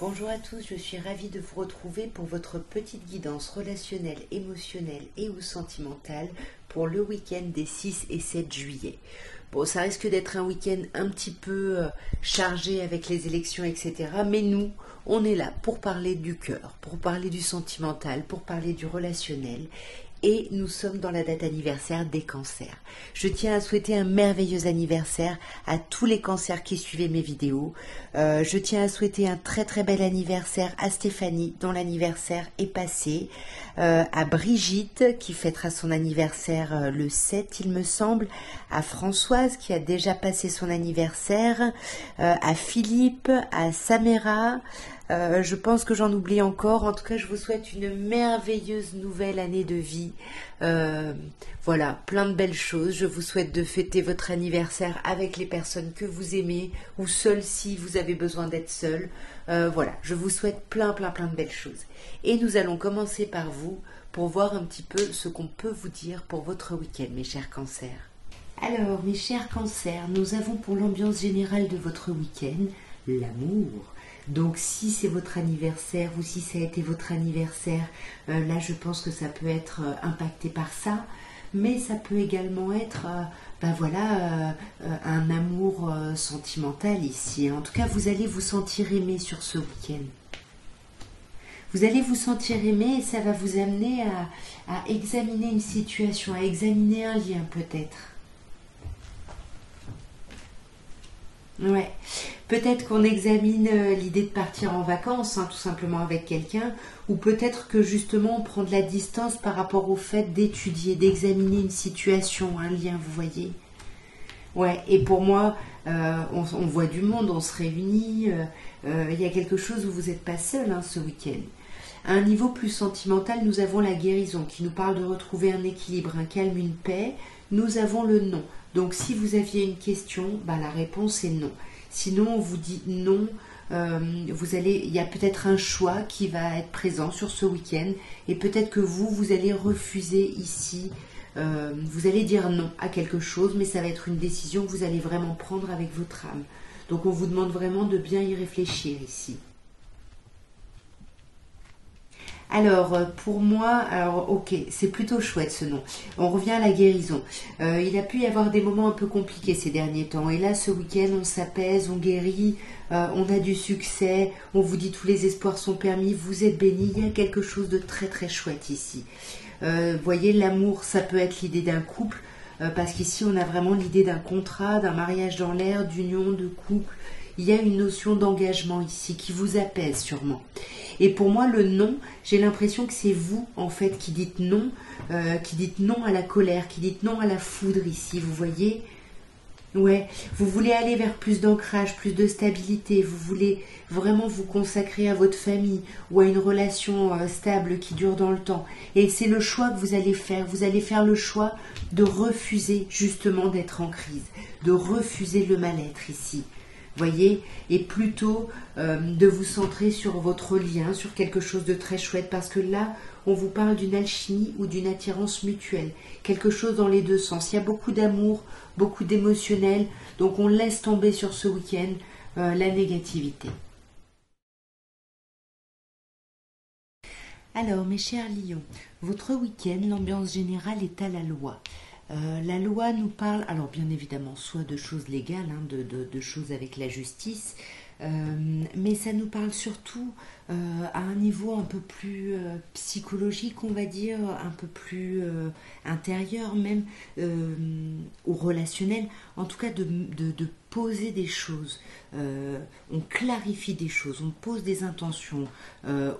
Bonjour à tous, je suis ravie de vous retrouver pour votre petite guidance relationnelle, émotionnelle et ou sentimentale pour le week-end des 6 et 7 juillet. Bon, ça risque d'être un week-end un petit peu chargé avec les élections, etc. Mais nous, on est là pour parler du cœur, pour parler du sentimental, pour parler du relationnel. Et nous sommes dans la date anniversaire des cancers. Je tiens à souhaiter un merveilleux anniversaire à tous les cancers qui suivaient mes vidéos. Je tiens à souhaiter un très très bel anniversaire à Stéphanie, dont l'anniversaire est passé. À Brigitte, qui fêtera son anniversaire le 7, il me semble. À Françoise, qui a déjà passé son anniversaire. À Philippe, à Samira. Je pense que j'en oublie encore. En tout cas, je vous souhaite une merveilleuse nouvelle année de vie. Voilà, plein de belles choses. Je vous souhaite de fêter votre anniversaire avec les personnes que vous aimez ou seul si vous avez besoin d'être seul. Voilà, je vous souhaite plein de belles choses. Et nous allons commencer par vous pour voir un petit peu ce qu'on peut vous dire pour votre week-end, mes chers cancers. Alors, mes chers cancers, nous avons pour l'ambiance générale de votre week-end l'amour. Donc si c'est votre anniversaire ou si ça a été votre anniversaire, là je pense que ça peut être impacté par ça, mais ça peut également être un amour sentimental ici. En tout cas, vous allez vous sentir aimé sur ce week-end. Vous allez vous sentir aimé et ça va vous amener à examiner une situation, à examiner un lien peut-être. Ouais, peut-être qu'on examine l'idée de partir en vacances, tout simplement avec quelqu'un, ou peut-être que justement on prend de la distance par rapport au fait d'étudier, d'examiner une situation, un lien, vous voyez. Ouais, et pour moi, on voit du monde, on se réunit, il y a quelque chose où vous n'êtes pas seul ce week-end. À un niveau plus sentimental, nous avons la guérison qui nous parle de retrouver un équilibre, un calme, une paix. Nous avons le non. Donc si vous aviez une question, la réponse est non. Sinon, on vous dit non, il y a peut-être un choix qui va être présent sur ce week-end et peut-être que vous allez refuser ici, vous allez dire non à quelque chose, mais ça va être une décision que vous allez vraiment prendre avec votre âme. Donc on vous demande vraiment de bien y réfléchir ici. Alors, pour moi, ok, c'est plutôt chouette ce nom. On revient à la guérison. Il a pu y avoir des moments un peu compliqués ces derniers temps. Et là, ce week-end, on s'apaise, on guérit, on a du succès, on vous dit tous les espoirs sont permis, vous êtes bénis. Il y a quelque chose de très très chouette ici. Vous voyez, l'amour, ça peut être l'idée d'un couple, parce qu'ici, on a vraiment l'idée d'un contrat, d'un mariage dans l'air, d'union, de couple. Il y a une notion d'engagement ici qui vous apaise sûrement. Et pour moi, le non, j'ai l'impression que c'est vous, en fait, qui dites non à la colère, qui dites non à la foudre ici, vous voyez. Ouais, vous voulez aller vers plus d'ancrage, plus de stabilité, vous voulez vraiment vous consacrer à votre famille ou à une relation stable qui dure dans le temps. Et c'est le choix que vous allez faire le choix de refuser justement d'être en crise, de refuser le mal-être ici. Voyez, et plutôt de vous centrer sur votre lien, sur quelque chose de très chouette, parce que là, on vous parle d'une alchimie ou d'une attirance mutuelle, quelque chose dans les deux sens. Il y a beaucoup d'amour, beaucoup d'émotionnel, donc on laisse tomber sur ce week-end la négativité. Alors, mes chers lions, votre week-end, l'ambiance générale est à la loi. La loi nous parle, alors bien évidemment, soit de choses légales, de choses avec la justice, mais ça nous parle surtout à un niveau un peu plus psychologique, on va dire, un peu plus intérieur même, ou relationnel, en tout cas de poser des choses. On clarifie des choses, on pose des intentions, on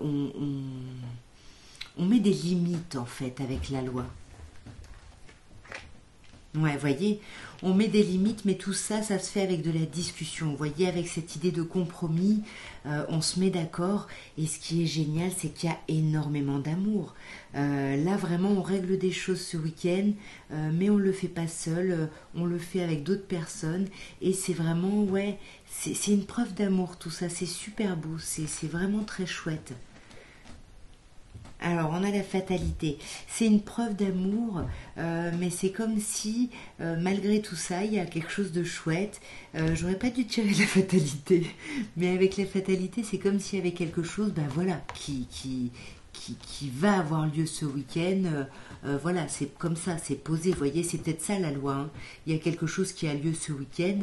met des limites en fait avec la loi. Ouais, voyez, on met des limites, mais tout ça, ça se fait avec de la discussion. Vous voyez, avec cette idée de compromis, on se met d'accord. Et ce qui est génial, c'est qu'il y a énormément d'amour. Là, vraiment, on règle des choses ce week-end, mais on ne le fait pas seul, on le fait avec d'autres personnes. Et c'est vraiment, ouais, c'est une preuve d'amour, tout ça. C'est super beau, c'est vraiment très chouette. Alors, on a la fatalité. C'est une preuve d'amour, mais c'est comme si, malgré tout ça, il y a quelque chose de chouette. J'aurais pas dû tirer la fatalité, mais avec la fatalité, c'est comme s'il y avait quelque chose, ben voilà, qui va avoir lieu ce week-end. Voilà, c'est comme ça, c'est posé. Vous voyez, c'est peut-être ça la loi, hein. Il y a quelque chose qui a lieu ce week-end.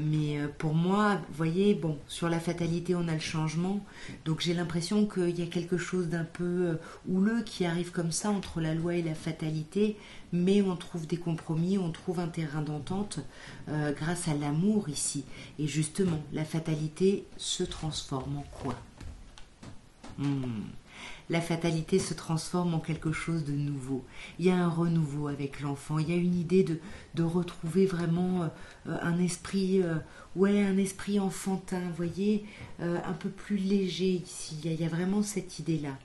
Mais pour moi, vous voyez, bon, sur la fatalité, on a le changement. Donc j'ai l'impression qu'il y a quelque chose d'un peu houleux qui arrive comme ça entre la loi et la fatalité. Mais on trouve des compromis, on trouve un terrain d'entente grâce à l'amour ici. Et justement, la fatalité se transforme en quoi? La fatalité se transforme en quelque chose de nouveau. Il y a un renouveau avec l'enfant. Il y a une idée de retrouver vraiment un esprit, un esprit enfantin, vous voyez, un peu plus léger ici. Il y a vraiment cette idée-là.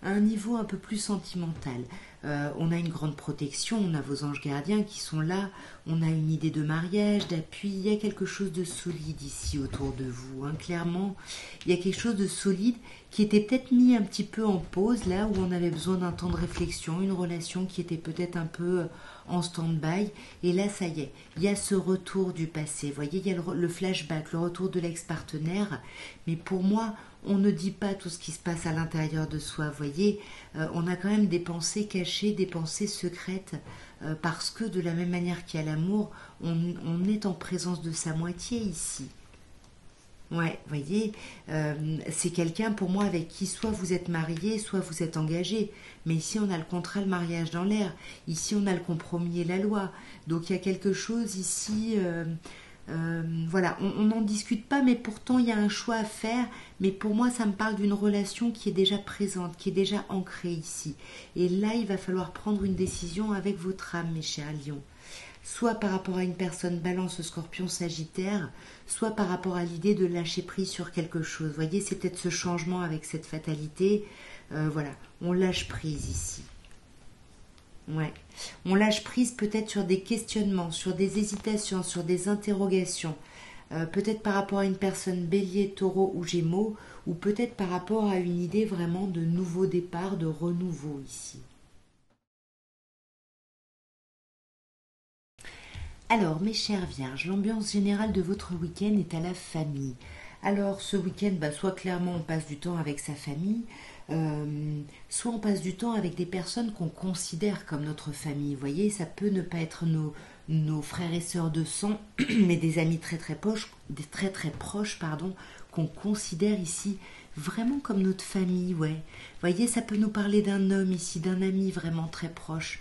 À un niveau un peu plus sentimental. On a une grande protection, on a vos anges gardiens qui sont là, on a une idée de mariage, d'appui, il y a quelque chose de solide ici autour de vous, hein. Clairement, il y a quelque chose de solide qui était peut-être mis un petit peu en pause, là où on avait besoin d'un temps de réflexion, une relation qui était peut-être un peu en stand-by, et là ça y est, il y a ce retour du passé, vous voyez, il y a le flashback, le retour de l'ex-partenaire, mais pour moi, on ne dit pas tout ce qui se passe à l'intérieur de soi, vous voyez, on a quand même des pensées cachées, des pensées secrètes, parce que de la même manière qu'il y a l'amour, on est en présence de sa moitié ici. Ouais, vous voyez, c'est quelqu'un pour moi avec qui soit vous êtes marié, soit vous êtes engagé. Mais ici, on a le contrat, le mariage dans l'air. Ici, on a le compromis et la loi. Donc, il y a quelque chose ici... voilà, on n'en discute pas, mais pourtant il y a un choix à faire. Mais pour moi, ça me parle d'une relation qui est déjà présente, qui est déjà ancrée ici. Et là, il va falloir prendre une décision avec votre âme, mes chers lions. Soit par rapport à une personne balance, scorpion, sagittaire, soit par rapport à l'idée de lâcher prise sur quelque chose. Vous voyez, c'est peut-être ce changement avec cette fatalité. Voilà, on lâche prise ici. Ouais. On lâche prise peut-être sur des questionnements, sur des hésitations, sur des interrogations. Peut-être par rapport à une personne bélier, taureau ou gémeaux, ou peut-être par rapport à une idée vraiment de nouveau départ, de renouveau ici. Alors, mes chères vierges, l'ambiance générale de votre week-end est à la famille. Alors, ce week-end, soit clairement on passe du temps avec sa famille, soit on passe du temps avec des personnes qu'on considère comme notre famille. Vous voyez, ça peut ne pas être nos frères et sœurs de sang, mais des amis très très proches, pardon, qu'on considère ici vraiment comme notre famille, ouais. Vous voyez, ça peut nous parler d'un homme ici, d'un ami vraiment très proche.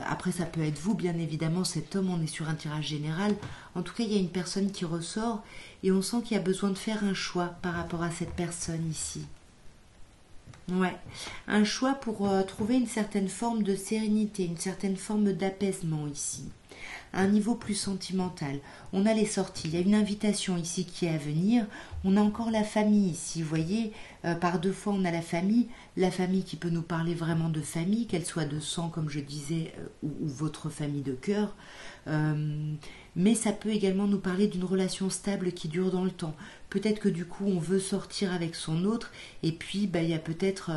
Après, ça peut être vous, bien évidemment, cet homme, on est sur un tirage général. En tout cas, il y a une personne qui ressort et on sent qu'il y a besoin de faire un choix par rapport à cette personne ici. Ouais, un choix pour trouver une certaine forme de sérénité, une certaine forme d'apaisement ici. À un niveau plus sentimental. On a les sorties, il y a une invitation ici qui est à venir. On a encore la famille ici, vous voyez, par deux fois on a la famille qui peut nous parler vraiment de famille, qu'elle soit de sang comme je disais, ou votre famille de cœur. Mais ça peut également nous parler d'une relation stable qui dure dans le temps. Peut-être que du coup on veut sortir avec son autre et puis il y a peut-être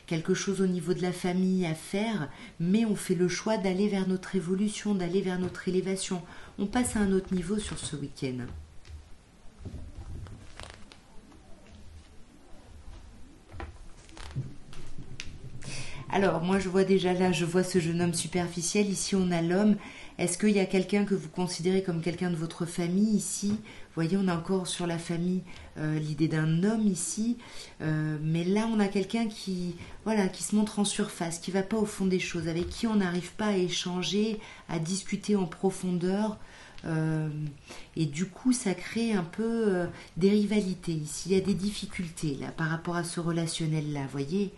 quelque chose au niveau de la famille à faire, mais on fait le choix d'aller vers notre évolution, d'aller vers notre élévation. On passe à un autre niveau sur ce week-end. Alors, moi, je vois déjà là, je vois ce jeune homme superficiel. Ici, on a l'homme. Est-ce qu'il y a quelqu'un que vous considérez comme quelqu'un de votre famille ici? Vous voyez, on a encore sur la famille l'idée d'un homme ici. Mais là, on a quelqu'un qui se montre en surface, qui ne va pas au fond des choses, avec qui on n'arrive pas à échanger, à discuter en profondeur. Et du coup, ça crée un peu des rivalités ici. Il y a des difficultés là par rapport à ce relationnel-là, vous voyez?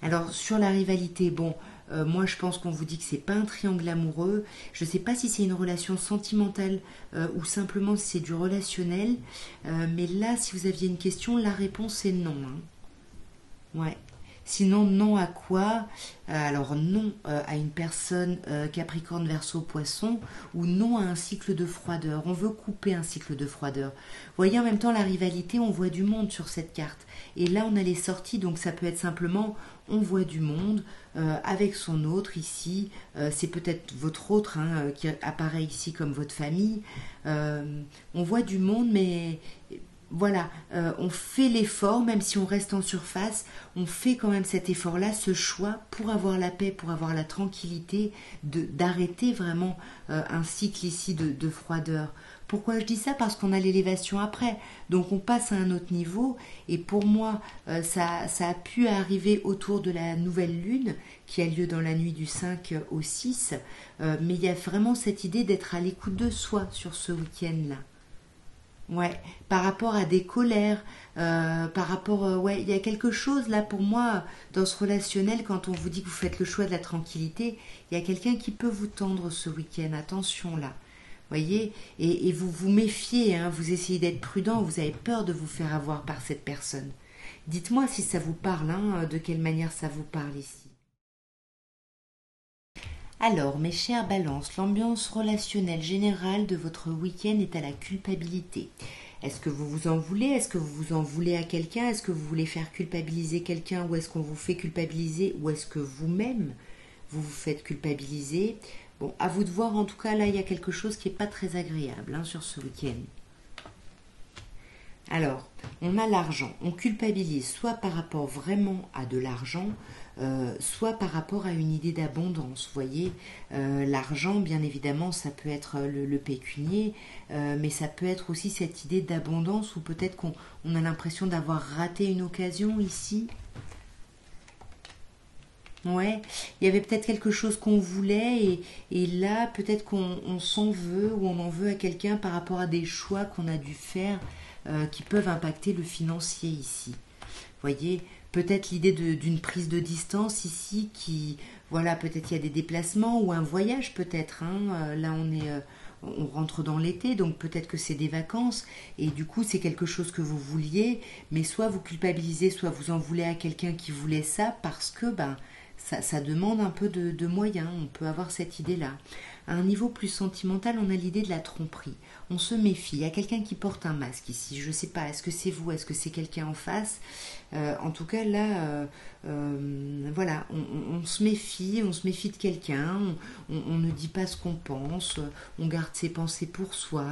Alors sur la rivalité, moi je pense qu'on vous dit que c'est pas un triangle amoureux. Je ne sais pas si c'est une relation sentimentale ou simplement si c'est du relationnel. Mais là, si vous aviez une question, la réponse est non, hein. Ouais. Sinon, non à quoi? Alors non à une personne Capricorne, Verseau, Poisson, ou non à un cycle de froideur. On veut couper un cycle de froideur. Vous voyez, en même temps, la rivalité, on voit du monde sur cette carte. Et là, on a les sorties, donc ça peut être simplement, on voit du monde avec son autre ici. C'est peut-être votre autre qui apparaît ici comme votre famille. On voit du monde, mais voilà, on fait l'effort, même si on reste en surface, on fait quand même cet effort-là, ce choix pour avoir la paix, pour avoir la tranquillité, d'arrêter vraiment un cycle ici de froideur. Pourquoi je dis ça? Parce qu'on a l'élévation après, donc on passe à un autre niveau, et pour moi, ça a pu arriver autour de la nouvelle lune, qui a lieu dans la nuit du 5 au 6, mais il y a vraiment cette idée d'être à l'écoute de soi sur ce week-end-là. Ouais, par rapport à des colères, par rapport, ouais, il y a quelque chose là pour moi dans ce relationnel quand on vous dit que vous faites le choix de la tranquillité, il y a quelqu'un qui peut vous tendre ce week-end, attention là, voyez, et vous vous méfiez, hein, vous essayez d'être prudent, vous avez peur de vous faire avoir par cette personne. Dites-moi si ça vous parle, hein, de quelle manière ça vous parle ici. Alors, mes chers balances, l'ambiance relationnelle générale de votre week-end est à la culpabilité. Est-ce que vous vous en voulez? Est-ce que vous vous en voulez à quelqu'un? Est-ce que vous voulez faire culpabiliser quelqu'un? Ou est-ce qu'on vous fait culpabiliser? Ou est-ce que vous-même, vous vous faites culpabiliser? Bon, à vous de voir, en tout cas, là, il y a quelque chose qui n'est pas très agréable hein, sur ce week-end. Alors, on a l'argent. On culpabilise soit par rapport vraiment à de l'argent, soit par rapport à une idée d'abondance. Vous voyez, l'argent, bien évidemment, ça peut être le pécunier, mais ça peut être aussi cette idée d'abondance où peut-être qu'on a l'impression d'avoir raté une occasion ici. Ouais, il y avait peut-être quelque chose qu'on voulait et là, peut-être qu'on s'en veut ou on en veut à quelqu'un par rapport à des choix qu'on a dû faire qui peuvent impacter le financier ici. Voyez, peut-être l'idée d'une prise de distance ici qui, voilà, peut-être il y a des déplacements ou un voyage peut-être. Hein, là, on rentre dans l'été, donc peut-être que c'est des vacances et du coup c'est quelque chose que vous vouliez, mais soit vous culpabilisez, soit vous en voulez à quelqu'un qui voulait ça parce que ben ça demande un peu de moyens. On peut avoir cette idée-là. À un niveau plus sentimental, on a l'idée de la tromperie. On se méfie. Il y a quelqu'un qui porte un masque ici. Je ne sais pas, est-ce que c'est vous, est-ce que c'est quelqu'un en face? En tout cas, là, voilà, on on se méfie de quelqu'un, on ne dit pas ce qu'on pense, on garde ses pensées pour soi.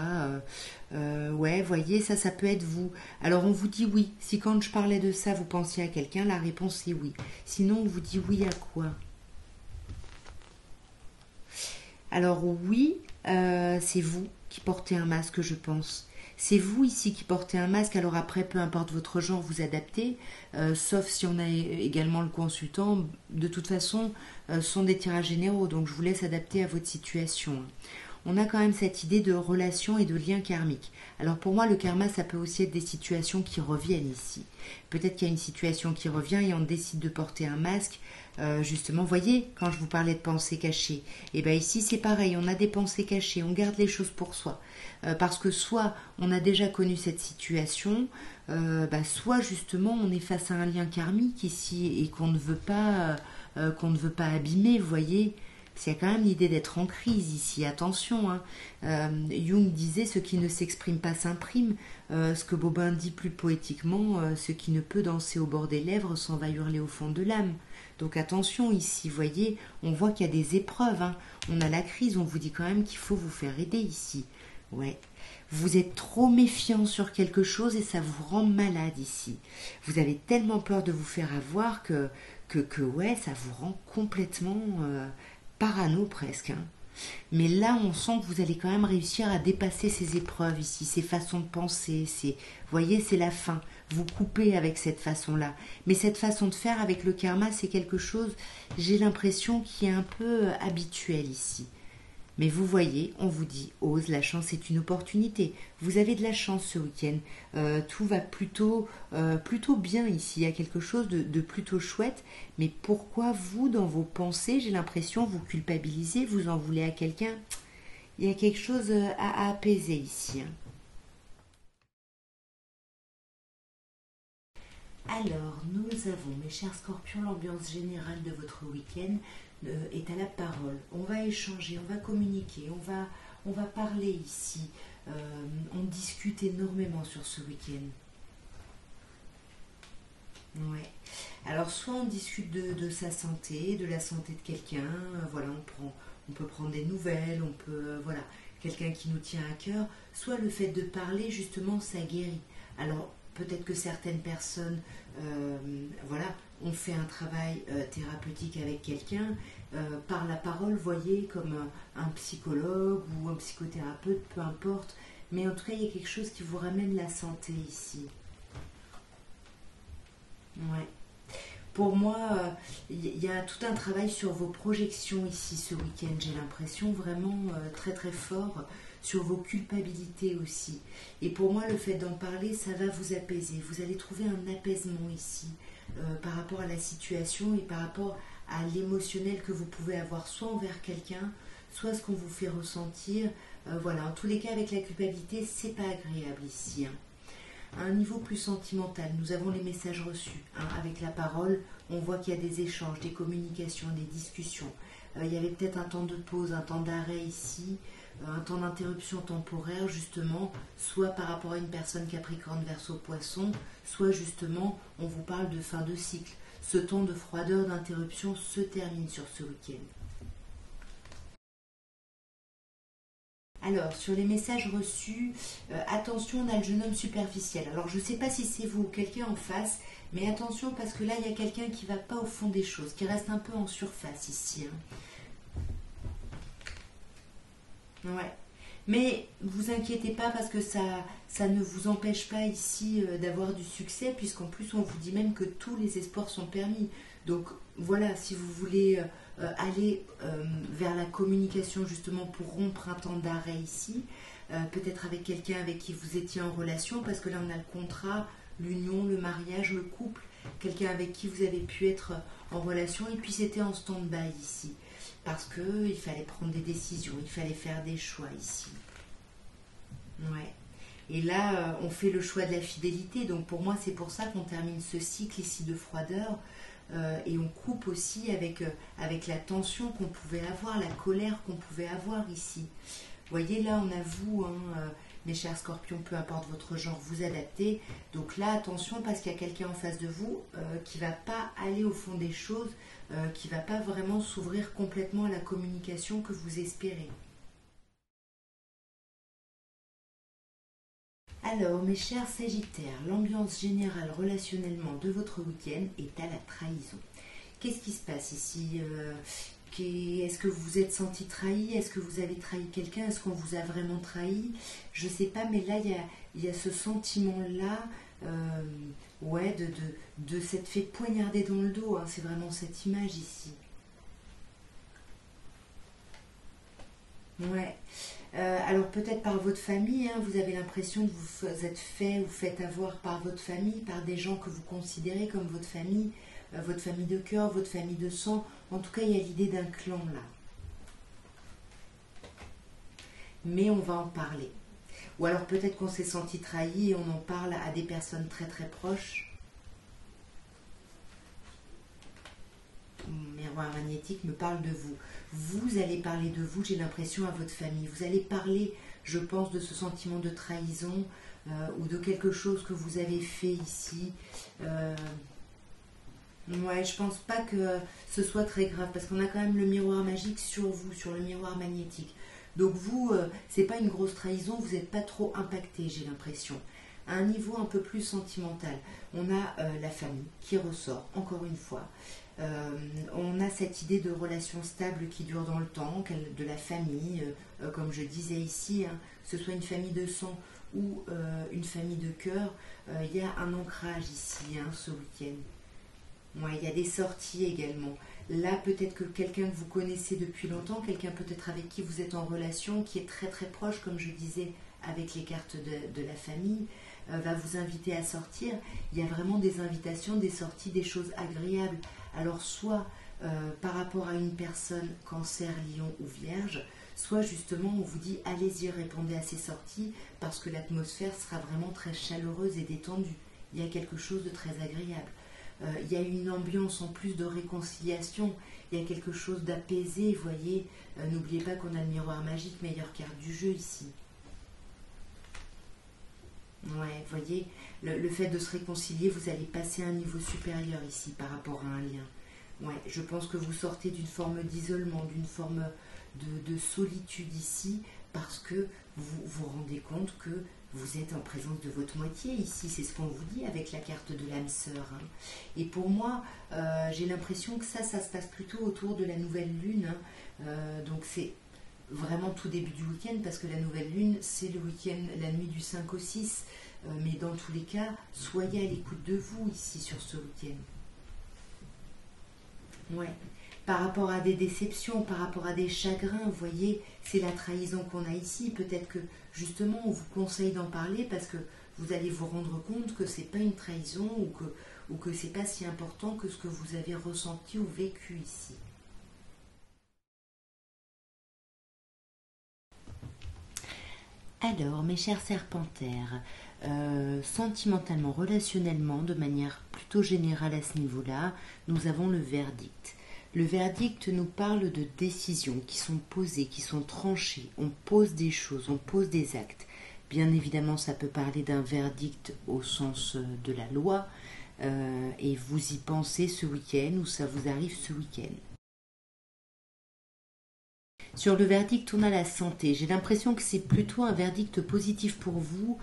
Ouais, voyez, ça peut être vous. Alors on vous dit oui. Si quand je parlais de ça, vous pensiez à quelqu'un, la réponse est oui. Sinon, on vous dit oui à quoi? Alors oui, c'est vous qui portez un masque, je pense. C'est vous ici qui portez un masque. Alors après, peu importe votre genre, vous adaptez, sauf si on a également le consultant. De toute façon, ce sont des tirages généraux, donc je vous laisse adapter à votre situation. On a quand même cette idée de relation et de lien karmique. Alors pour moi, le karma, ça peut aussi être des situations qui reviennent ici. Peut-être qu'il y a une situation qui revient et on décide de porter un masque. Justement, voyez, quand je vous parlais de pensées cachées, et bien ici c'est pareil, on a des pensées cachées, on garde les choses pour soi. Parce que soit on a déjà connu cette situation, soit justement on est face à un lien karmique ici et qu'on ne veut pas abîmer, vous voyez. Il y a quand même l'idée d'être en crise ici, attention. Hein. Jung disait ce qui ne s'exprime pas s'imprime. Ce que Bobin dit plus poétiquement, ce qui ne peut danser au bord des lèvres s'en va hurler au fond de l'âme. Donc attention ici, voyez, on voit qu'il y a des épreuves. Hein. On a la crise, on vous dit quand même qu'il faut vous faire aider ici. Ouais. Vous êtes trop méfiant sur quelque chose et ça vous rend malade ici. Vous avez tellement peur de vous faire avoir que ouais, ça vous rend complètement parano presque. Hein. Mais là, on sent que vous allez quand même réussir à dépasser ces épreuves ici, ces façons de penser. Vous voyez, c'est la fin. Vous coupez avec cette façon-là. Mais cette façon de faire avec le karma, c'est quelque chose, j'ai l'impression, qui est un peu habituel ici. Mais vous voyez, on vous dit, ose, la chance est une opportunité. Vous avez de la chance ce week-end. Tout va plutôt bien ici. Il y a quelque chose de plutôt chouette. Mais pourquoi vous, dans vos pensées, j'ai l'impression, vous culpabilisez, vous en voulez à quelqu'un? Il y a quelque chose à apaiser ici. Hein. Alors, nous avons, mes chers scorpions, l'ambiance générale de votre week-end est à la parole. On va échanger, on va communiquer, on va parler ici. On discute énormément sur ce week-end. Ouais. Alors, soit on discute de sa santé, de la santé de quelqu'un, voilà, on peut prendre des nouvelles, on peut, voilà, quelqu'un qui nous tient à cœur, soit le fait de parler, justement, ça guérit. Alors, peut-être que certaines personnes, voilà, ont fait un travail thérapeutique avec quelqu'un, par la parole, voyez, comme un psychologue ou un psychothérapeute, peu importe, mais en tout cas, il y a quelque chose qui vous ramène la santé ici. Ouais. Pour moi, il y a tout un travail sur vos projections ici ce week-end, j'ai l'impression vraiment très très fort sur vos culpabilités aussi. Et pour moi, le fait d'en parler, ça va vous apaiser. Vous allez trouver un apaisement ici par rapport à la situation et par rapport à l'émotionnel que vous pouvez avoir soit envers quelqu'un, soit ce qu'on vous fait ressentir. Voilà, en tous les cas, avec la culpabilité, c'est pas agréable ici, hein. À un niveau plus sentimental, nous avons les messages reçus, hein. Avec la parole, on voit qu'il y a des échanges, des communications, des discussions. Il y avait peut-être un temps de pause, un temps d'arrêt ici, un temps d'interruption temporaire justement, soit par rapport à une personne Capricorne Verseau Poisson, soit justement on vous parle de fin de cycle. Ce temps de froideur, d'interruption se termine sur ce week-end. Alors, sur les messages reçus, attention, on a le jeune homme superficiel. Alors, je ne sais pas si c'est vous ou quelqu'un en face, mais attention parce que là, il y a quelqu'un qui ne va pas au fond des choses, qui reste un peu en surface ici, hein. Ouais. Mais vous inquiétez pas parce que ça ne vous empêche pas ici d'avoir du succès, puisqu'en plus on vous dit même que tous les espoirs sont permis. Donc voilà, si vous voulez aller vers la communication justement pour rompre un temps d'arrêt ici, peut-être avec quelqu'un avec qui vous étiez en relation, parce que là on a le contrat, l'union, le mariage, le couple, quelqu'un avec qui vous avez pu être en relation et puis c'était en stand-by ici parce qu'il fallait prendre des décisions, il fallait faire des choix ici. Ouais. Et là, on fait le choix de la fidélité. Donc pour moi, c'est pour ça qu'on termine ce cycle ici de froideur. Et on coupe aussi avec la tension qu'on pouvait avoir, la colère qu'on pouvait avoir ici. Vous voyez, là, on a vous, hein, mes chers scorpions, peu importe votre genre, vous adaptez. Donc là, attention, parce qu'il y a quelqu'un en face de vous qui ne va pas aller au fond des choses, qui ne va pas vraiment s'ouvrir complètement à la communication que vous espérez. Alors, mes chers Sagittaires, l'ambiance générale relationnellement de votre week-end est à la trahison. Qu'est-ce qui se passe ici? Est-ce que vous vous êtes senti trahi? Est-ce que vous avez trahi quelqu'un? Est-ce qu'on vous a vraiment trahi? Je ne sais pas, mais là, il y a ce sentiment-là, ouais, de s'être fait poignarder dans le dos, hein. C'est vraiment cette image ici. Ouais. Alors peut-être par votre famille, hein, vous avez l'impression que vous êtes fait ou faites avoir par votre famille, par des gens que vous considérez comme votre famille de cœur, votre famille de sang. En tout cas, il y a l'idée d'un clan là. Mais on va en parler. Ou alors peut-être qu'on s'est senti trahi et on en parle à des personnes très très proches. Mon miroir magnétique me parle de vous. Vous allez parler de vous, j'ai l'impression, à votre famille. Vous allez parler, je pense, de ce sentiment de trahison ou de quelque chose que vous avez fait ici. Euh, ouais, je pense pas que ce soit très grave parce qu'on a quand même le miroir magique sur vous, sur le miroir magnétique. Donc vous, c'est pas une grosse trahison, vous n'êtes pas trop impacté, j'ai l'impression. À un niveau un peu plus sentimental, on a la famille qui ressort, encore une fois. On a cette idée de relation stable qui dure dans le temps, de la famille, comme je disais ici, hein, que ce soit une famille de sang ou une famille de cœur, il y a un ancrage ici, hein, ce week-end. Ouais, il y a des sorties également. Là, peut-être que quelqu'un que vous connaissez depuis longtemps, quelqu'un peut-être avec qui vous êtes en relation, qui est très très proche, comme je disais, avec les cartes de la famille, va vous inviter à sortir. Il y a vraiment des invitations, des sorties, des choses agréables. Alors, soit par rapport à une personne cancer, lion ou vierge, soit justement on vous dit allez-y, répondez à ces sorties, parce que l'atmosphère sera vraiment très chaleureuse et détendue il y a quelque chose de très agréable. Il y a une ambiance en plus de réconciliation, il y a quelque chose d'apaisé, vous voyez. N'oubliez pas qu'on a le miroir magique, meilleure carte du jeu ici. Ouais, vous voyez, le fait de se réconcilier, vous allez passer à un niveau supérieur ici par rapport à un lien. Ouais, je pense que vous sortez d'une forme d'isolement, d'une forme de solitude ici, parce que vous vous rendez compte que vous êtes en présence de votre moitié ici, c'est ce qu'on vous dit avec la carte de l'âme sœur. Hein. Et pour moi, j'ai l'impression que ça se passe plutôt autour de la nouvelle lune. Hein. Donc c'est vraiment tout début du week-end, parce que la nouvelle lune, c'est le week-end, la nuit du 5 au 6. Mais dans tous les cas, soyez à l'écoute de vous ici sur ce week-end. Ouais. Par rapport à des déceptions, par rapport à des chagrins, vous voyez, c'est la trahison qu'on a ici. Peut-être que justement on vous conseille d'en parler parce que vous allez vous rendre compte que c'est pas une trahison ou que c'est pas si important que ce que vous avez ressenti ou vécu ici. Alors, mes chers serpentaires, sentimentalement, relationnellement, de manière plutôt générale à ce niveau-là, nous avons le verdict. Le verdict nous parle de décisions qui sont posées, qui sont tranchées. On pose des choses, on pose des actes. Bien évidemment, ça peut parler d'un verdict au sens de la loi, et vous y pensez ce week-end ou ça vous arrive ce week-end. Sur le verdict, on a la santé. J'ai l'impression que c'est plutôt un verdict positif pour vous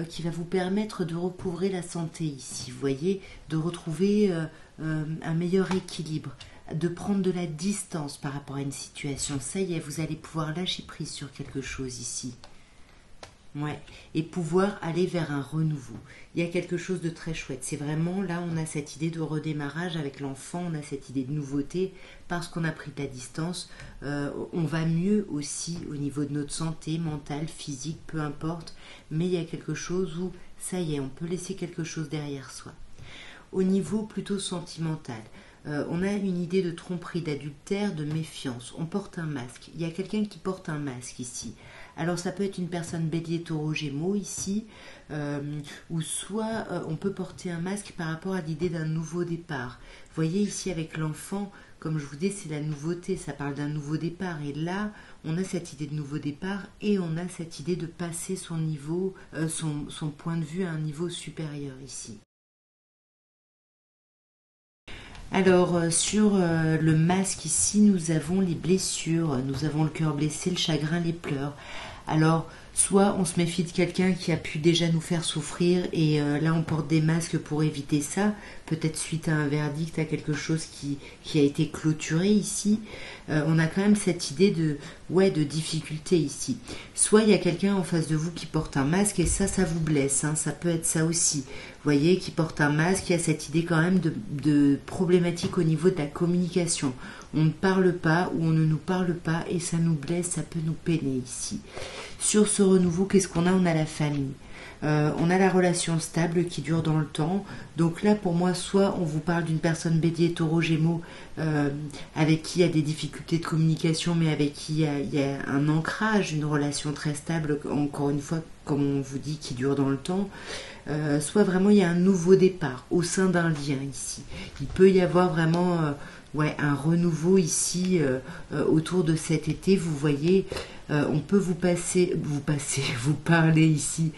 qui va vous permettre de recouvrer la santé ici. Vous voyez, de retrouver un meilleur équilibre, de prendre de la distance par rapport à une situation. Ça y est, vous allez pouvoir lâcher prise sur quelque chose ici. Ouais, et pouvoir aller vers un renouveau. Il y a quelque chose de très chouette. C'est vraiment là, on a cette idée de redémarrage avec l'enfant, on a cette idée de nouveauté parce qu'on a pris de la distance. On va mieux aussi au niveau de notre santé mentale, physique, peu importe. Mais il y a quelque chose où ça y est, on peut laisser quelque chose derrière soi. Au niveau plutôt sentimental, on a une idée de tromperie, d'adultère, de méfiance. On porte un masque. Il y a quelqu'un qui porte un masque ici. Alors ça peut être une personne bélier, taureau, gémeaux ici, ou soit on peut porter un masque par rapport à l'idée d'un nouveau départ. Vous voyez ici avec l'enfant, comme je vous dis, c'est la nouveauté, ça parle d'un nouveau départ. Et là, on a cette idée de nouveau départ et on a cette idée de passer son niveau, son point de vue à un niveau supérieur ici. Alors, sur le masque ici, nous avons les blessures, nous avons le cœur blessé, le chagrin, les pleurs. Alors, soit on se méfie de quelqu'un qui a pu déjà nous faire souffrir et là on porte des masques pour éviter ça, peut-être suite à un verdict, à quelque chose qui a été clôturé ici. On a quand même cette idée de difficulté ici. Soit il y a quelqu'un en face de vous qui porte un masque et ça vous blesse, hein, ça peut être ça aussi. Vous voyez, qui porte un masque, il y a cette idée quand même de problématique au niveau de la communication. On ne parle pas ou on ne nous parle pas et ça nous blesse, ça peut nous peiner ici. Sur ce renouveau, qu'est-ce qu'on a? On a la famille. On a la relation stable qui dure dans le temps. Donc là, pour moi, soit on vous parle d'une personne bélier, taureau, gémeaux, avec qui il y a des difficultés de communication, mais avec qui il y a un ancrage, une relation très stable, encore une fois, comme on vous dit, qui dure dans le temps. Soit vraiment il y a un nouveau départ au sein d'un lien ici. Il peut y avoir vraiment un renouveau ici autour de cet été. Vous voyez, on peut vous parler ici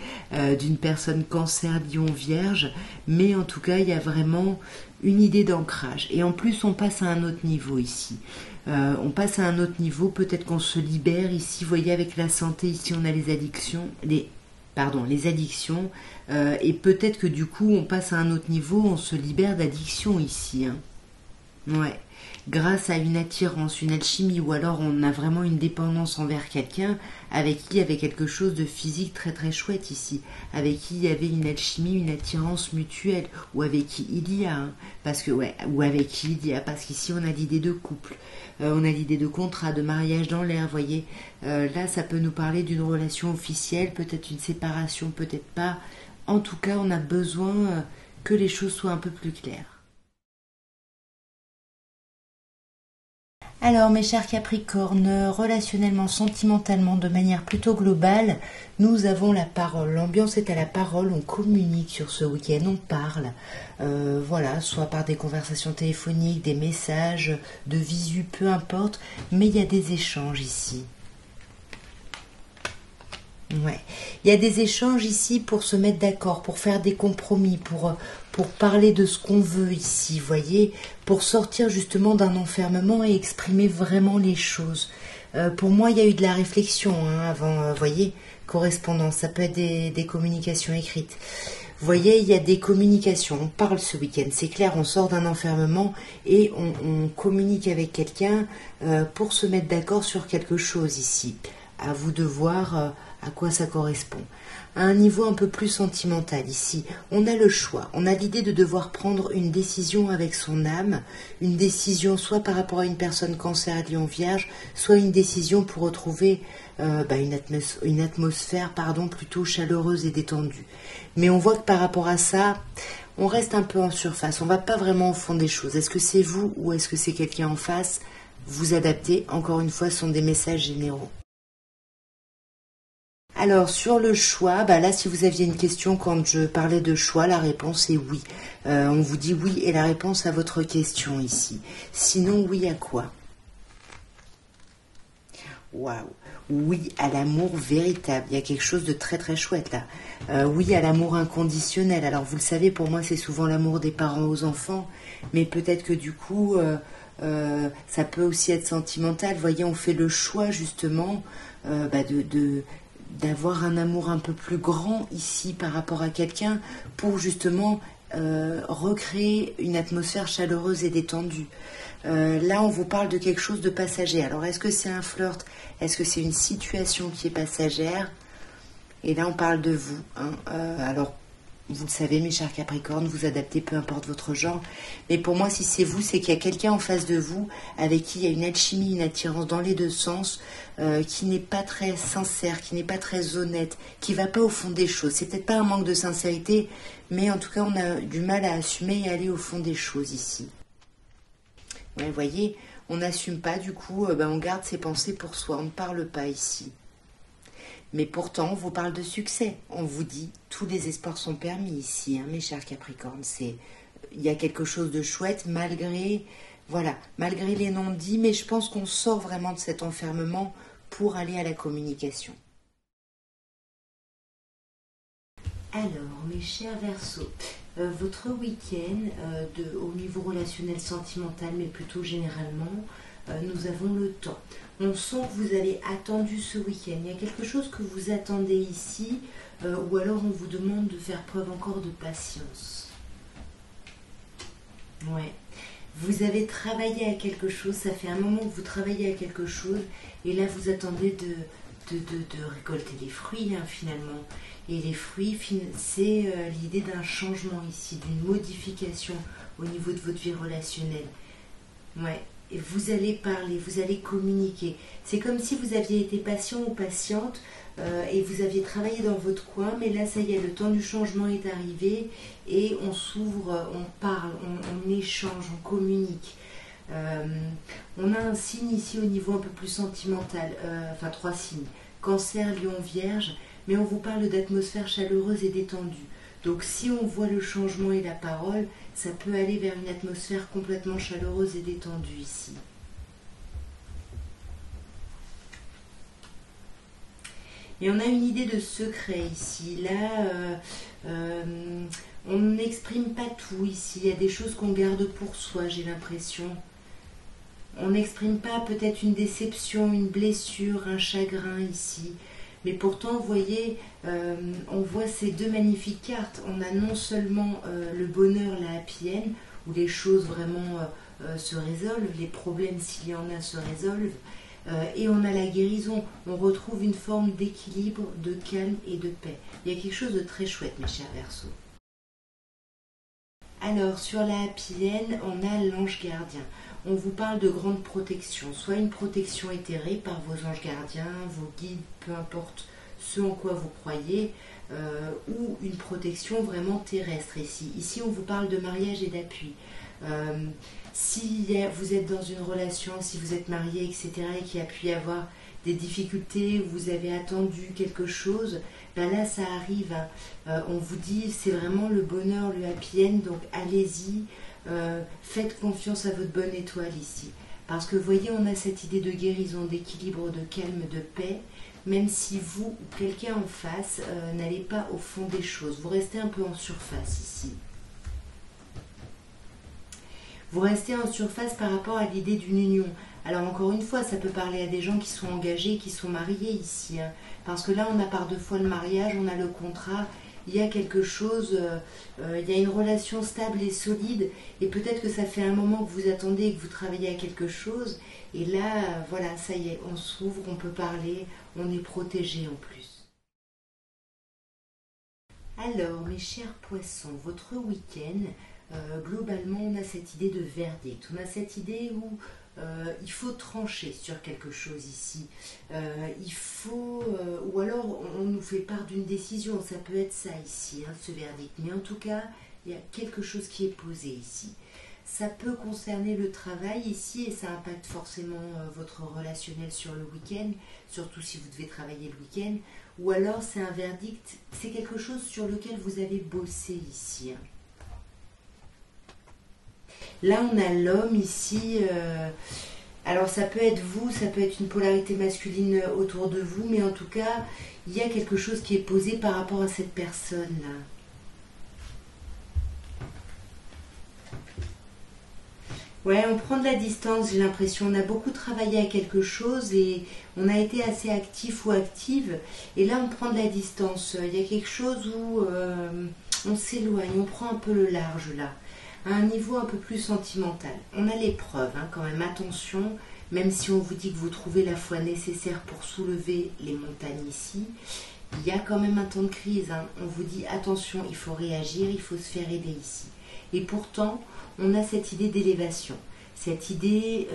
d'une personne cancer, lion, vierge, mais en tout cas il y a vraiment une idée d'ancrage. Et en plus on passe à un autre niveau ici. On passe à un autre niveau, peut-être qu'on se libère ici. Vous voyez, avec la santé ici on a les addictions, les addictions, et peut-être que du coup on passe à un autre niveau, on se libère d'addiction ici. Hein. Ouais. Grâce à une attirance, une alchimie, ou alors on a vraiment une dépendance envers quelqu'un avec qui il y avait quelque chose de physique très très chouette ici, avec qui il y avait une alchimie, une attirance mutuelle, ou avec qui il y a, hein, ou avec qui il y a, parce qu'ici on a l'idée de couple, on a l'idée de contrat, de mariage dans l'air, voyez, là ça peut nous parler d'une relation officielle, peut-être une séparation, peut-être pas, en tout cas on a besoin que les choses soient un peu plus claires. Alors mes chers Capricornes, relationnellement, sentimentalement, de manière plutôt globale, nous avons la parole. L'ambiance est à la parole, on communique sur ce week-end, on parle. Voilà, soit par des conversations téléphoniques, des messages, de visu, peu importe, mais il y a des échanges ici. Ouais. Il y a des échanges ici pour se mettre d'accord, pour faire des compromis, pour parler de ce qu'on veut ici, voyez, pour sortir justement d'un enfermement et exprimer vraiment les choses. Pour moi, il y a eu de la réflexion avant, voyez, correspondance, ça peut être des communications écrites. Vous voyez, il y a des communications, on parle ce week-end, c'est clair, on sort d'un enfermement et on communique avec quelqu'un pour se mettre d'accord sur quelque chose ici. À vous de voir à quoi ça correspond. À un niveau un peu plus sentimental ici, on a le choix, on a l'idée de devoir prendre une décision avec son âme, une décision soit par rapport à une personne Cancer, Lion, Vierge, soit une décision pour retrouver une atmosphère plutôt chaleureuse et détendue. Mais on voit que par rapport à ça, on reste un peu en surface, on ne va pas vraiment au fond des choses. Est-ce que c'est vous ou est-ce que c'est quelqu'un en face? Vous adaptez, encore une fois, ce sont des messages généraux. Alors, sur le choix, là, si vous aviez une question quand je parlais de choix, la réponse est oui. On vous dit oui et la réponse à votre question ici. Sinon, oui à quoi? Waouh! Oui à l'amour véritable. Il y a quelque chose de très très chouette là. Oui à l'amour inconditionnel. Alors, vous le savez, pour moi, c'est souvent l'amour des parents aux enfants. Mais peut-être que du coup, ça peut aussi être sentimental. Vous voyez, on fait le choix justement d'avoir un amour un peu plus grand ici par rapport à quelqu'un pour justement recréer une atmosphère chaleureuse et détendue. Là, on vous parle de quelque chose de passager. Alors, est-ce que c'est un flirt? Est-ce que c'est une situation qui est passagère? Et là, on parle de vous. Alors, vous le savez, mes chers Capricornes, vous adaptez peu importe votre genre. Mais pour moi, si c'est vous, c'est qu'il y a quelqu'un en face de vous avec qui il y a une alchimie, une attirance dans les deux sens, qui n'est pas très sincère, qui n'est pas très honnête, qui ne va pas au fond des choses. C'est peut-être pas un manque de sincérité, mais en tout cas, on a du mal à assumer et aller au fond des choses ici. Ouais, vous voyez, on n'assume pas, du coup, on garde ses pensées pour soi, on ne parle pas ici. Mais pourtant, on vous parle de succès. On vous dit, tous les espoirs sont permis ici, mes chers Capricornes. Il y a quelque chose de chouette, malgré les non-dits, mais je pense qu'on sort vraiment de cet enfermement pour aller à la communication. Alors, mes chers Verseaux, votre week-end, au niveau relationnel sentimental, mais plutôt généralement, nous avons le temps. On sent que vous avez attendu ce week-end. Il y a quelque chose que vous attendez ici, ou alors on vous demande de faire preuve encore de patience. Ouais. Vous avez travaillé à quelque chose, ça fait un moment que vous travaillez à quelque chose, et là vous attendez de récolter les fruits finalement. Et les fruits, c'est l'idée d'un changement ici, d'une modification au niveau de votre vie relationnelle. Ouais. Et vous allez parler, vous allez communiquer. C'est comme si vous aviez été patient ou patiente et vous aviez travaillé dans votre coin, mais là, ça y est, le temps du changement est arrivé et on s'ouvre, on parle, on échange, on communique. On a un signe ici au niveau un peu plus sentimental, enfin 3 signes. Cancer, Lion, Vierge, mais on vous parle d'atmosphère chaleureuse et détendue. Donc si on voit le changement et la parole, ça peut aller vers une atmosphère complètement chaleureuse et détendue ici. Et on a une idée de secret ici. Là, on n'exprime pas tout ici. Il y a des choses qu'on garde pour soi, j'ai l'impression. On n'exprime pas peut-être une déception, une blessure, un chagrin ici. Mais pourtant, vous voyez, on voit ces deux magnifiques cartes. On a non seulement le bonheur, la happy end, où les choses vraiment se résolvent, les problèmes, s'il y en a, se résolvent, et on a la guérison. On retrouve une forme d'équilibre, de calme et de paix. Il y a quelque chose de très chouette, mes chers Verseaux. Alors, sur la happy end, on a l'ange gardien. On vous parle de grande protection, soit une protection éthérée par vos anges gardiens, vos guides, peu importe ce en quoi vous croyez, ou une protection vraiment terrestre ici. Ici, on vous parle de mariage et d'appui. Si vous êtes dans une relation, si vous êtes marié, etc., et qu'il y a pu y avoir des difficultés, où vous avez attendu quelque chose, ben là ça arrive. On vous dit c'est vraiment le bonheur, le happy end, donc allez-y, faites confiance à votre bonne étoile ici. Parce que vous voyez, on a cette idée de guérison, d'équilibre, de calme, de paix, même si vous ou quelqu'un en face n'allez pas au fond des choses. Vous restez un peu en surface ici. Vous restez en surface par rapport à l'idée d'une union. Alors encore une fois, ça peut parler à des gens qui sont engagés, qui sont mariés ici. Hein, parce que là, on a par deux fois le mariage, on a le contrat, il y a quelque chose, il y a une relation stable et solide. Et peut-être que ça fait un moment que vous attendez et que vous travaillez à quelque chose. Et là, voilà, ça y est, on s'ouvre, on peut parler, on est protégé en plus. Alors, mes chers poissons, votre week-end, globalement, on a cette idée de verdict. On a cette idée où il faut trancher sur quelque chose ici. Il faut, ou alors on nous fait part d'une décision. Ça peut être ça ici, hein, ce verdict. Mais en tout cas, il y a quelque chose qui est posé ici. Ça peut concerner le travail ici et ça impacte forcément votre relationnel sur le week-end, surtout si vous devez travailler le week-end. Ou alors c'est un verdict, c'est quelque chose sur lequel vous avez bossé ici. Hein. Là, on a l'homme ici. Alors, ça peut être vous, ça peut être une polarité masculine autour de vous, mais en tout cas, il y a quelque chose qui est posé par rapport à cette personne-là. Ouais, on prend de la distance, j'ai l'impression. On a beaucoup travaillé à quelque chose et on a été assez actif ou active. Et là, on prend de la distance. Il y a quelque chose où on s'éloigne, on prend un peu le large là. À un niveau un peu plus sentimental. On a l'épreuve, hein, quand même, attention, même si on vous dit que vous trouvez la foi nécessaire pour soulever les montagnes ici, il y a quand même un temps de crise. Hein. On vous dit attention, il faut réagir, il faut se faire aider ici. Et pourtant, on a cette idée d'élévation, cette idée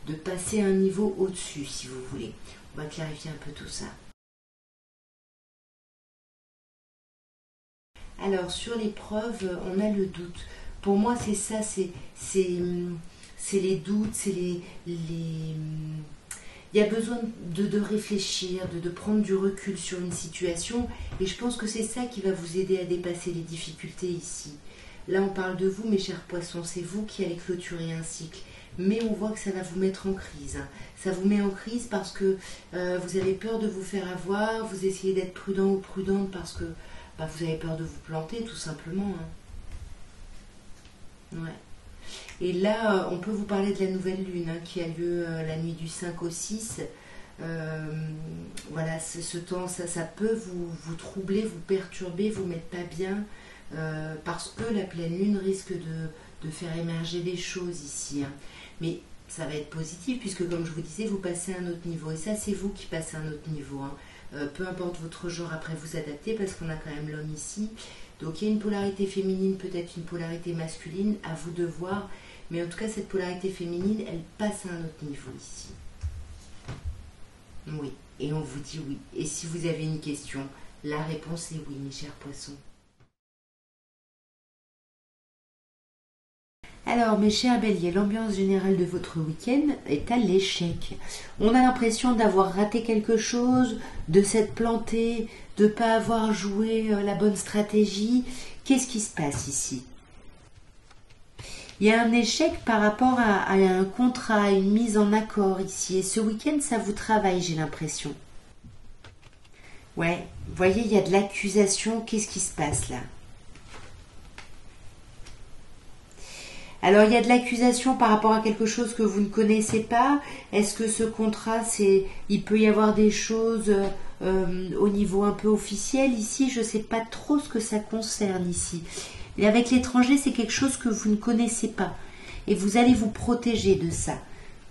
de passer un niveau au-dessus, si vous voulez. On va clarifier un peu tout ça. Alors, sur l'épreuve, on a le doute. Pour moi, c'est ça, c'est les doutes, c'est il y a besoin de réfléchir, de prendre du recul sur une situation. Et je pense que c'est ça qui va vous aider à dépasser les difficultés ici. Là, on parle de vous, mes chers poissons, c'est vous qui allez clôturer un cycle. Mais on voit que ça va vous mettre en crise. Hein. Ça vous met en crise parce que vous avez peur de vous faire avoir, vous essayez d'être prudent ou prudente parce que vous avez peur de vous planter, tout simplement. Hein. Ouais. Et là, on peut vous parler de la nouvelle lune hein, qui a lieu la nuit du 5 au 6. Voilà, ce temps, ça peut vous troubler, vous perturber, vous mettre pas bien, parce que la pleine lune risque de faire émerger des choses ici. Hein. Mais ça va être positif, puisque comme je vous disais, vous passez à un autre niveau. Et ça, c'est vous qui passez à un autre niveau. Hein. Peu importe votre genre, après vous adaptez, parce qu'on a quand même l'homme ici. Donc il y a une polarité féminine, peut-être une polarité masculine, à vous de voir. Mais en tout cas, cette polarité féminine, elle passe à un autre niveau ici. Oui, et on vous dit oui. Et si vous avez une question, la réponse est oui, mes chers poissons. Alors, mes chers béliers, l'ambiance générale de votre week-end est à l'échec. On a l'impression d'avoir raté quelque chose, de s'être planté, de ne pas avoir joué la bonne stratégie. Qu'est-ce qui se passe ici? Il y a un échec par rapport à un contrat, à une mise en accord ici. Et ce week-end, ça vous travaille, j'ai l'impression. Ouais, vous voyez, il y a de l'accusation. Qu'est-ce qui se passe là? Alors, il y a de l'accusation par rapport à quelque chose que vous ne connaissez pas. Est-ce que ce contrat, il peut y avoir des choses au niveau un peu officiel ici? Je ne sais pas trop ce que ça concerne ici. Et avec l'étranger, c'est quelque chose que vous ne connaissez pas. Et vous allez vous protéger de ça.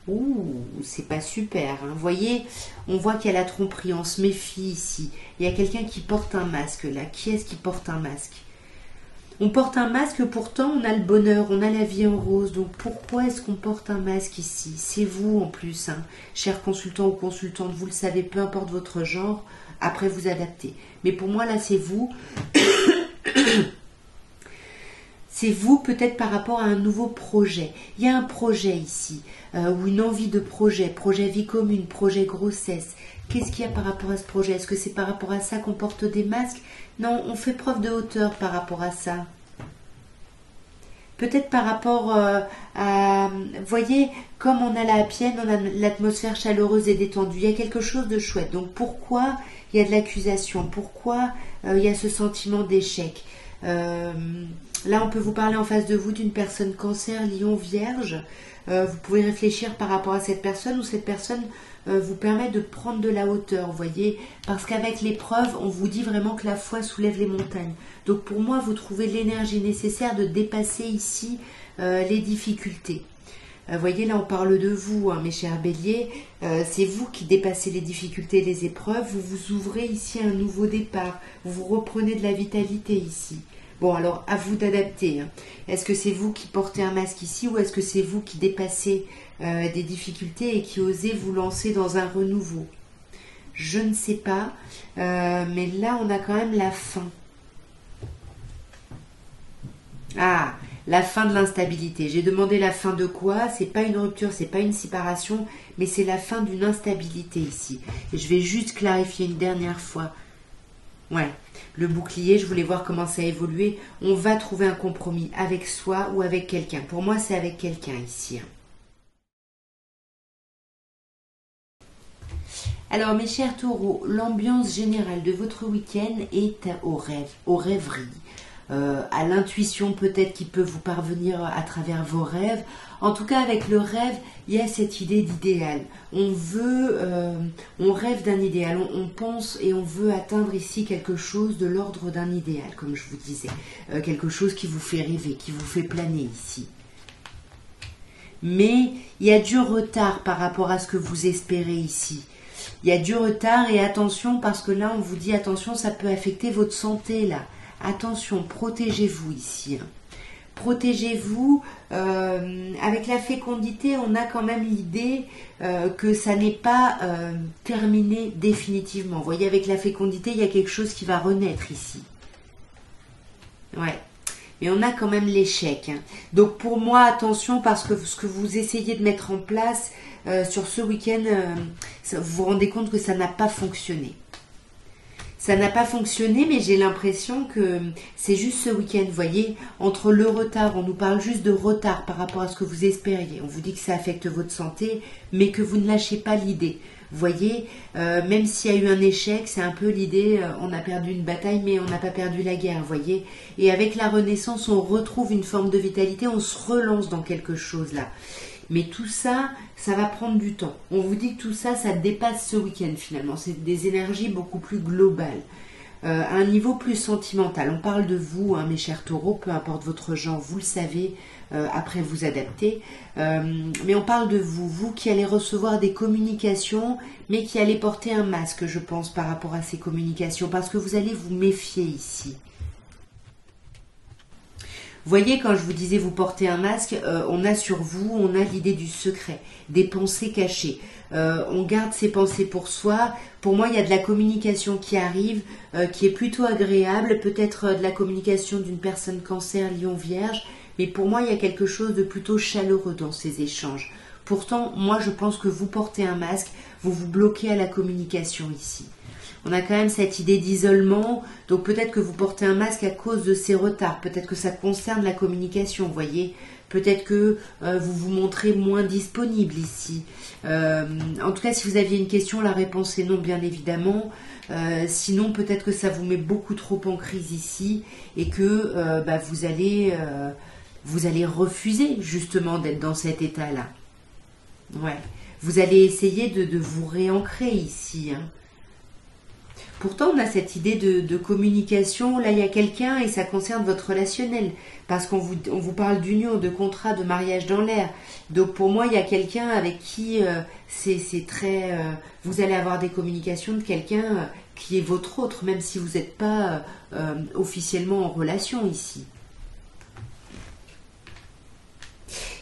Ouh, c'est pas super. Hein. Vous voyez, on voit qu'il y a la tromperie. On se méfie ici. Il y a quelqu'un qui porte un masque là. Qui est-ce qui porte un masque? On porte un masque, pourtant on a le bonheur, on a la vie en rose. Donc pourquoi est-ce qu'on porte un masque ici? C'est vous en plus, hein, chers consultants ou consultantes, vous le savez, peu importe votre genre, après vous adaptez. Mais pour moi là c'est vous. C'est vous peut-être par rapport à un nouveau projet. Il y a un projet ici, ou une envie de projet, projet vie commune, projet grossesse. Qu'est-ce qu'il y a par rapport à ce projet? Est-ce que c'est par rapport à ça qu'on porte des masques? Non, on fait preuve de hauteur par rapport à ça. Peut-être par rapport à... Vous voyez, comme on a la happy end, on a l'atmosphère chaleureuse et détendue. Il y a quelque chose de chouette. Donc pourquoi il y a de l'accusation? Pourquoi il y a ce sentiment d'échec? Là, on peut vous parler en face de vous d'une personne cancer, lion, vierge. Vous pouvez réfléchir par rapport à cette personne ou cette personne vous permet de prendre de la hauteur, vous voyez. Parce qu'avec l'épreuve, on vous dit vraiment que la foi soulève les montagnes. Donc pour moi, vous trouvez l'énergie nécessaire de dépasser ici les difficultés. Vous voyez, là, on parle de vous, hein, mes chers béliers. C'est vous qui dépassez les difficultés et les épreuves. Vous vous ouvrez ici à un nouveau départ. Vous reprenez de la vitalité ici. Bon, alors, à vous d'adapter. Hein. Est-ce que c'est vous qui portez un masque ici ou est-ce que c'est vous qui dépassez des difficultés et qui osez vous lancer dans un renouveau? Je ne sais pas. Mais là, on a quand même la fin. Ah, la fin de l'instabilité. J'ai demandé la fin de quoi? C'est pas une rupture, c'est pas une séparation, mais c'est la fin d'une instabilité ici. Et je vais juste clarifier une dernière fois. Ouais, le bouclier, je voulais voir comment ça évoluait. On va trouver un compromis avec soi ou avec quelqu'un. Pour moi, c'est avec quelqu'un ici. Alors, mes chers taureaux, l'ambiance générale de votre week-end est au rêve, aux rêveries. À l'intuition peut-être qui peut vous parvenir à travers vos rêves. En tout cas, avec le rêve, il y a cette idée d'idéal. On rêve d'un idéal, on pense et on veut atteindre ici quelque chose de l'ordre d'un idéal, comme je vous disais. Quelque chose qui vous fait rêver, qui vous fait planer ici. Mais il y a du retard par rapport à ce que vous espérez ici. Il y a du retard et attention parce que là, on vous dit attention, ça peut affecter votre santé là. Attention, protégez-vous ici. Protégez-vous. Avec la fécondité, on a quand même l'idée que ça n'est pas terminé définitivement. Vous voyez, avec la fécondité, il y a quelque chose qui va renaître ici. Ouais. Mais on a quand même l'échec. Hein. Donc pour moi, attention, parce que ce que vous essayez de mettre en place sur ce week-end, vous vous rendez compte que ça n'a pas fonctionné. Ça n'a pas fonctionné, mais j'ai l'impression que c'est juste ce week-end, vous voyez, entre le retard, on nous parle juste de retard par rapport à ce que vous espériez. On vous dit que ça affecte votre santé, mais que vous ne lâchez pas l'idée. Vous voyez, même s'il y a eu un échec, c'est un peu l'idée, on a perdu une bataille, mais on n'a pas perdu la guerre, vous voyez. Et avec la renaissance, on retrouve une forme de vitalité, on se relance dans quelque chose là. Mais tout ça, ça va prendre du temps. On vous dit que tout ça, ça dépasse ce week-end finalement. C'est des énergies beaucoup plus globales. À un niveau plus sentimental. On parle de vous, hein, mes chers taureaux, peu importe votre genre, vous le savez, après vous adapter. Mais on parle de vous, vous qui allez recevoir des communications, mais qui allez porter un masque, je pense, par rapport à ces communications, parce que vous allez vous méfier ici. Vous voyez, quand je vous disais vous portez un masque, on a sur vous, on a l'idée du secret, des pensées cachées. On garde ces pensées pour soi. Pour moi, il y a de la communication qui arrive, qui est plutôt agréable, peut-être de la communication d'une personne cancer, lion, vierge, mais pour moi, il y a quelque chose de plutôt chaleureux dans ces échanges. Pourtant, moi, je pense que vous portez un masque, vous vous bloquez à la communication ici. On a quand même cette idée d'isolement, donc peut-être que vous portez un masque à cause de ces retards, peut-être que ça concerne la communication, vous voyez, peut-être que vous vous montrez moins disponible ici. En tout cas, si vous aviez une question, la réponse est non, bien évidemment. Sinon, peut-être que ça vous met beaucoup trop en crise ici et que vous allez refuser justement d'être dans cet état-là. Ouais. Vous allez essayer de vous réancrer ici, hein. Pourtant, on a cette idée de communication. Là, il y a quelqu'un et ça concerne votre relationnel. Parce qu'on vous parle d'union, de contrat, de mariage dans l'air. Donc, pour moi, il y a quelqu'un avec qui c'est très... vous allez avoir des communications de quelqu'un qui est votre autre, même si vous n'êtes pas officiellement en relation ici.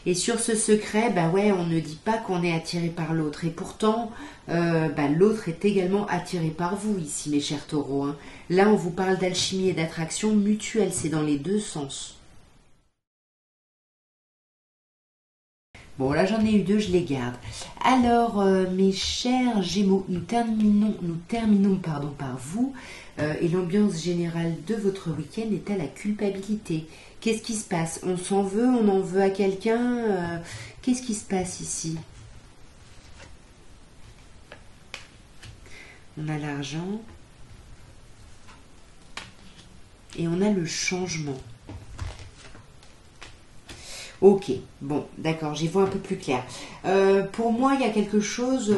Et sur ce secret, bah ouais, on ne dit pas qu'on est attiré par l'autre. Et pourtant, l'autre est également attiré par vous ici, mes chers taureaux. Hein. Là, on vous parle d'alchimie et d'attraction mutuelle. C'est dans les deux sens. Bon, là j'en ai eu 2, je les garde. Alors, mes chers Gémeaux, nous terminons par vous. Et l'ambiance générale de votre week-end est à la culpabilité. Qu'est-ce qui se passe? On s'en veut, on en veut à quelqu'un? Qu'est-ce qui se passe ici? On a l'argent. Et on a le changement. Ok, bon, d'accord, j'y vois un peu plus clair. Pour moi, il y a quelque chose,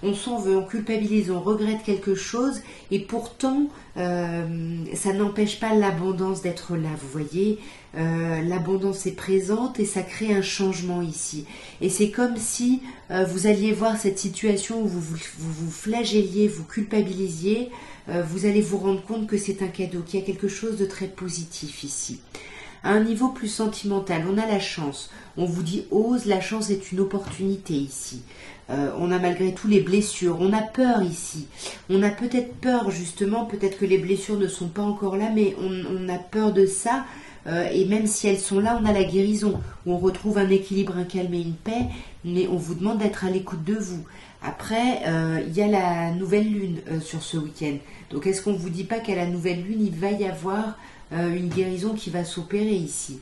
on s'en veut, on culpabilise, on regrette quelque chose, et pourtant, ça n'empêche pas l'abondance d'être là, vous voyez. L'abondance est présente et ça crée un changement ici. Et c'est comme si vous alliez voir cette situation où vous flagelliez, vous culpabilisiez, vous allez vous rendre compte que c'est un cadeau, qu'il y a quelque chose de très positif ici. À un niveau plus sentimental, on a la chance. On vous dit ose, la chance est une opportunité ici. On a malgré tout les blessures, on a peur ici. On a peut-être peur justement, peut-être que les blessures ne sont pas encore là, mais on a peur de ça. Et même si elles sont là, on a la guérison, où on retrouve un équilibre, un calme et une paix, mais on vous demande d'être à l'écoute de vous. Après, il y a la nouvelle lune sur ce week-end. Donc est-ce qu'on ne vous dit pas qu'à la nouvelle lune, il va y avoir une guérison qui va s'opérer ici?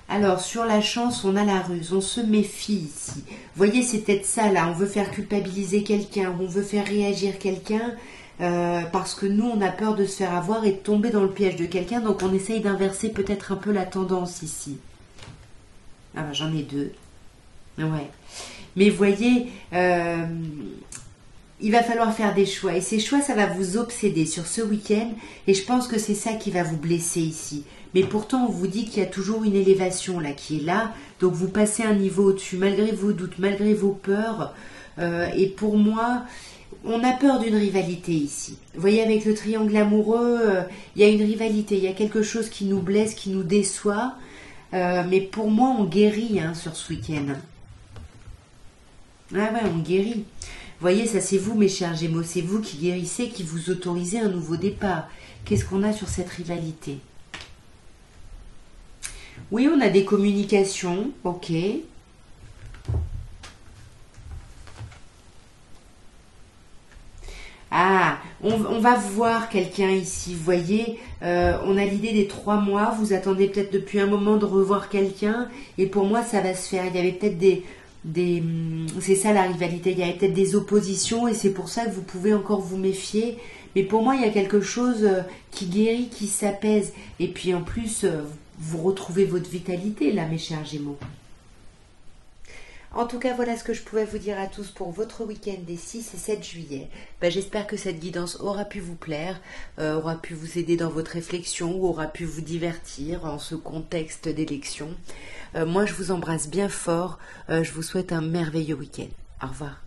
Alors, sur la chance, on a la ruse, on se méfie ici. Vous voyez, c'est peut-être ça là, on veut faire culpabiliser quelqu'un, on veut faire réagir quelqu'un, parce que nous, on a peur de se faire avoir et de tomber dans le piège de quelqu'un, donc on essaye d'inverser peut-être un peu la tendance ici. Ah bah, j'en ai 2. Ouais. Mais vous voyez, il va falloir faire des choix. Et ces choix, ça va vous obséder sur ce week-end. Et je pense que c'est ça qui va vous blesser ici. Mais pourtant, on vous dit qu'il y a toujours une élévation là qui est là. Donc vous passez un niveau au-dessus, malgré vos doutes, malgré vos peurs. Et pour moi, on a peur d'une rivalité ici. Vous voyez, avec le triangle amoureux, il y a une rivalité. Il y a quelque chose qui nous blesse, qui nous déçoit. Mais pour moi, on guérit sur ce week-end. Ah ouais, on guérit. Vous voyez, ça c'est vous, mes chers Gémeaux, c'est vous qui guérissez, qui vous autorisez un nouveau départ. Qu'est-ce qu'on a sur cette rivalité? Oui, on a des communications, ok. Ah, on va voir quelqu'un ici, vous voyez, on a l'idée des 3 mois, vous attendez peut-être depuis un moment de revoir quelqu'un, et pour moi ça va se faire. Il y avait peut-être c'est ça la rivalité, il y avait peut-être des oppositions, et c'est pour ça que vous pouvez encore vous méfier, mais pour moi il y a quelque chose qui guérit, qui s'apaise, et puis en plus, vous retrouvez votre vitalité là, mes chers Gémeaux. En tout cas, voilà ce que je pouvais vous dire à tous pour votre week-end des 6 et 7 juillet. J'espère que cette guidance aura pu vous plaire, aura pu vous aider dans votre réflexion ou aura pu vous divertir en ce contexte d'élection. Moi, je vous embrasse bien fort. Je vous souhaite un merveilleux week-end. Au revoir.